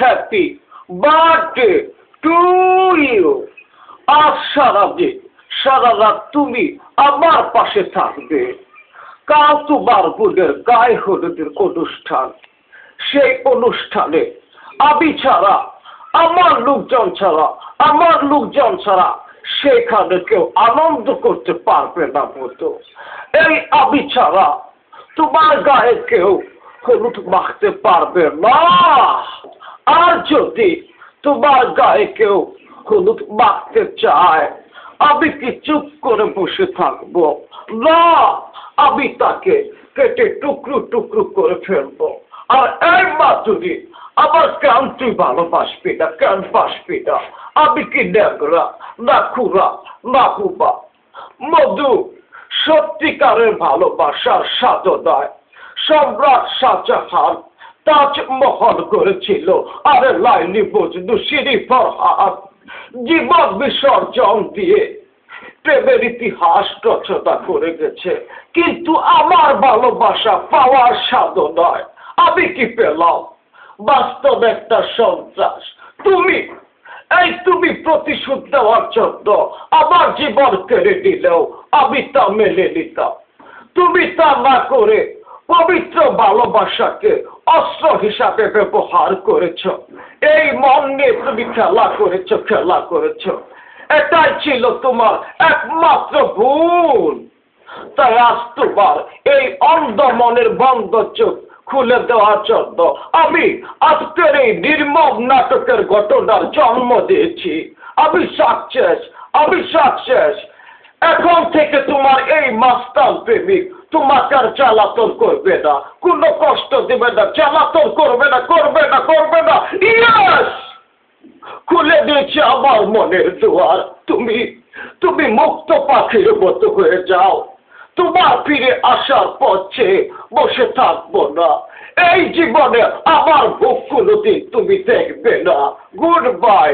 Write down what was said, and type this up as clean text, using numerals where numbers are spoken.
Happy birthday to you. আজ সারাদিন সারা রাত তুমি আমার পাশে থাকবে। কাল তোমার বোনের গায়ে হলুদের অনুষ্ঠান। সেই অনুষ্ঠানে আমি ছাড়া আমার লোকজন ছাড়া সেখানে কেউ আনন্দ করতে পারবে না মতো। এই আমি ছাড়া তোমার গায়ে কেউ হলুদ মাখতে পারবে না। আর যদি তোমার গায়ে কেউ হলুদ মাখতে চায়, আমি কি চুপ করে বসে থাকবো? না, আমি তাকে কেটে টুকরো টুকরো করে ফেলবো। আর এই মাধুরী, আমার কেন তুই ভালোবাসবি না? কেন বাসবি না? আমি কি নেগরা না খুরা না হুবা? মধু, সত্যিকারের ভালোবাসার সাধনায় সম্রাট শাহজাহান তাজমহল করেছিল। আরে লাইলি মজনু শিরি ফরহাদ জীবন বিসর্জন দিয়ে প্রেমের ইতিহাস রচনা করে গেছে। কিন্তু আমার ভালোবাসা পাওয়ার সাধনায় আমি কি পেলাম? বাস্তব একটা সন্ত্রাস। তুমি প্রতিশোধ দেওয়ার জন্য আমার জীবন কেড়ে দিলেও আমি তা মেনে নিতাম। তুমি তা না করে পবিত্র ভালোবাসাকে অস্ত্র হিসাবে ব্যবহার করেছ। এই মন নিয়ে তুমি খেলা করেছ। এটাই ছিল তোমার একমাত্র ভুল। তাই আজ তোমার এই অন্ধ মনের বন্ধ চোখ খুলে দেওয়ার জন্য আমি আজকের এই নির্মম নাটকের ঘটনার জন্ম দিয়েছি। আমি সাকসেস। এখন থেকে তোমার এই মাস্তান প্রেমিক তোমাকে আর জ্বালাতন করবে না, কোনো কষ্ট দেবে না, জ্বালাতন করবে না। ইয়েস, খুলে দিয়েছে আমার মনের দুয়ার। তুমি মুক্ত পাখির মতো হয়ে যাও। তোমার ফিরে আসার পথে বসে থাকবো না। এই জীবনে আমার বুক কোনোদিন তুমি দেখবে না। Good bye.